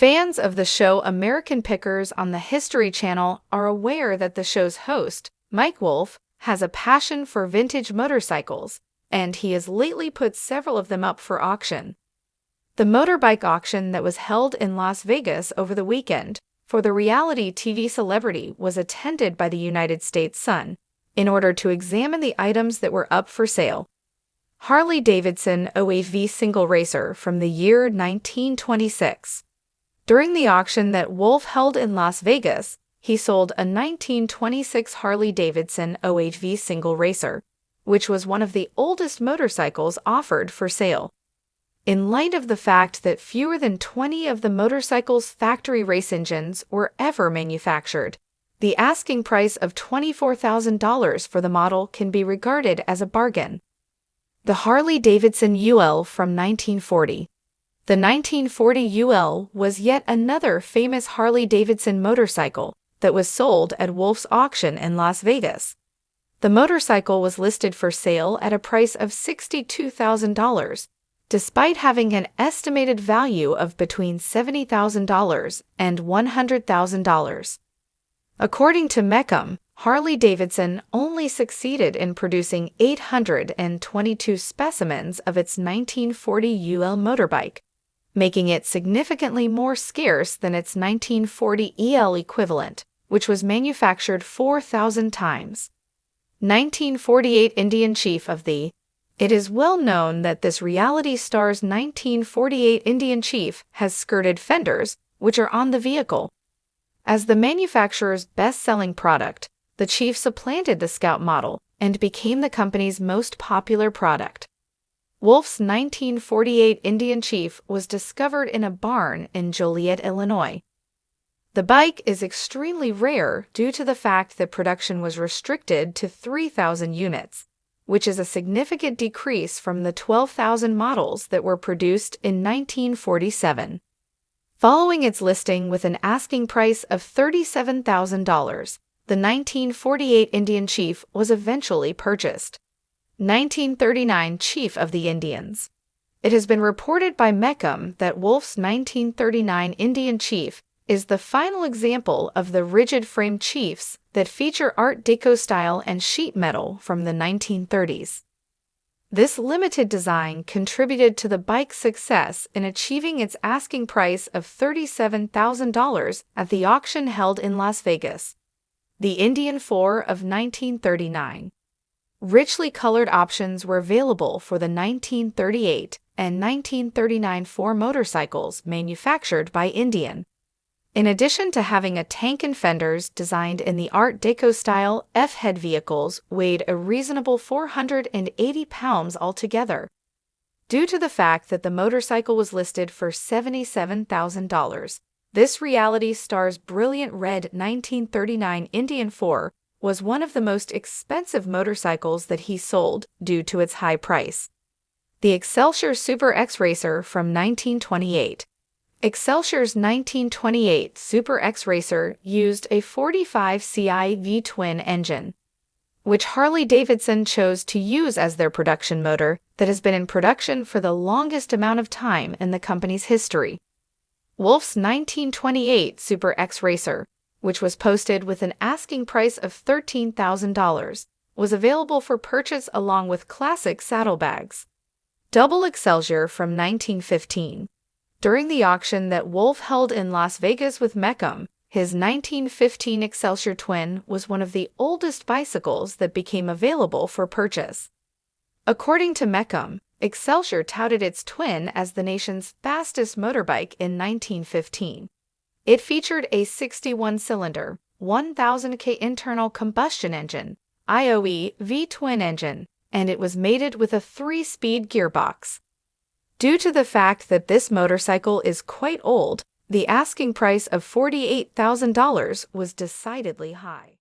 Fans of the show American Pickers on the History Channel are aware that the show's host, Mike Wolfe, has a passion for vintage motorcycles, and he has lately put several of them up for auction. The motorbike auction that was held in Las Vegas over the weekend for the reality TV celebrity was attended by the United States Sun in order to examine the items that were up for sale. Harley-Davidson OAV single racer from the year 1926. During the auction that Wolfe held in Las Vegas, he sold a 1926 Harley-Davidson OAV single racer, which was one of the oldest motorcycles offered for sale. In light of the fact that fewer than 20 of the motorcycle's factory race engines were ever manufactured, the asking price of $24,000 for the model can be regarded as a bargain. The Harley-Davidson UL from 1940. The 1940 UL was yet another famous Harley-Davidson motorcycle that was sold at Wolfe's auction in Las Vegas. The motorcycle was listed for sale at a price of $62,000, despite having an estimated value of between $70,000 and $100,000. According to Mecum, Harley-Davidson only succeeded in producing 822 specimens of its 1940 UL motorbike, making it significantly more scarce than its 1940 EL equivalent, which was manufactured 4,000 times. 1948 Indian Chief of the. It is well known that this reality star's 1948 Indian Chief has skirted fenders, which are on the vehicle. As the manufacturer's best-selling product, the Chief supplanted the Scout model and became the company's most popular product. Wolfe's 1948 Indian Chief was discovered in a barn in Joliet, Illinois. The bike is extremely rare due to the fact that production was restricted to 3,000 units, which is a significant decrease from the 12,000 models that were produced in 1947. Following its listing with an asking price of $37,000, the 1948 Indian Chief was eventually purchased. 1939 Chief of the Indians. It has been reported by Mecum that Wolfe's 1939 Indian Chief is the final example of the rigid-frame Chiefs that feature Art Deco style and sheet metal from the 1930s. This limited design contributed to the bike's success in achieving its asking price of $37,000 at the auction held in Las Vegas. The Indian 4 of 1939. Richly colored options were available for the 1938 and 1939 4 motorcycles manufactured by Indian. In addition to having a tank and fenders designed in the Art Deco style, F-head vehicles weighed a reasonable 480 pounds altogether. Due to the fact that the motorcycle was listed for $77,000, this reality star's brilliant red 1939 Indian 4 was one of the most expensive motorcycles that he sold due to its high price. The Excelsior Super X Racer from 1928. Excelsior's 1928 Super X Racer used a 45 CI V-twin engine, which Harley-Davidson chose to use as their production motor that has been in production for the longest amount of time in the company's history. Wolfe's 1928 Super X Racer, which was posted with an asking price of $13,000, was available for purchase along with classic saddlebags. Double Excelsior from 1915. During the auction that Wolfe held in Las Vegas with Mecum, his 1915 Excelsior Twin was one of the oldest bicycles that became available for purchase. According to Mecum, Excelsior touted its twin as the nation's fastest motorbike in 1915. It featured a 61-cylinder, 1,000 internal combustion engine, IOE V-twin engine, and it was mated with a 3-speed gearbox. Due to the fact that this motorcycle is quite old, the asking price of $48,000 was decidedly high.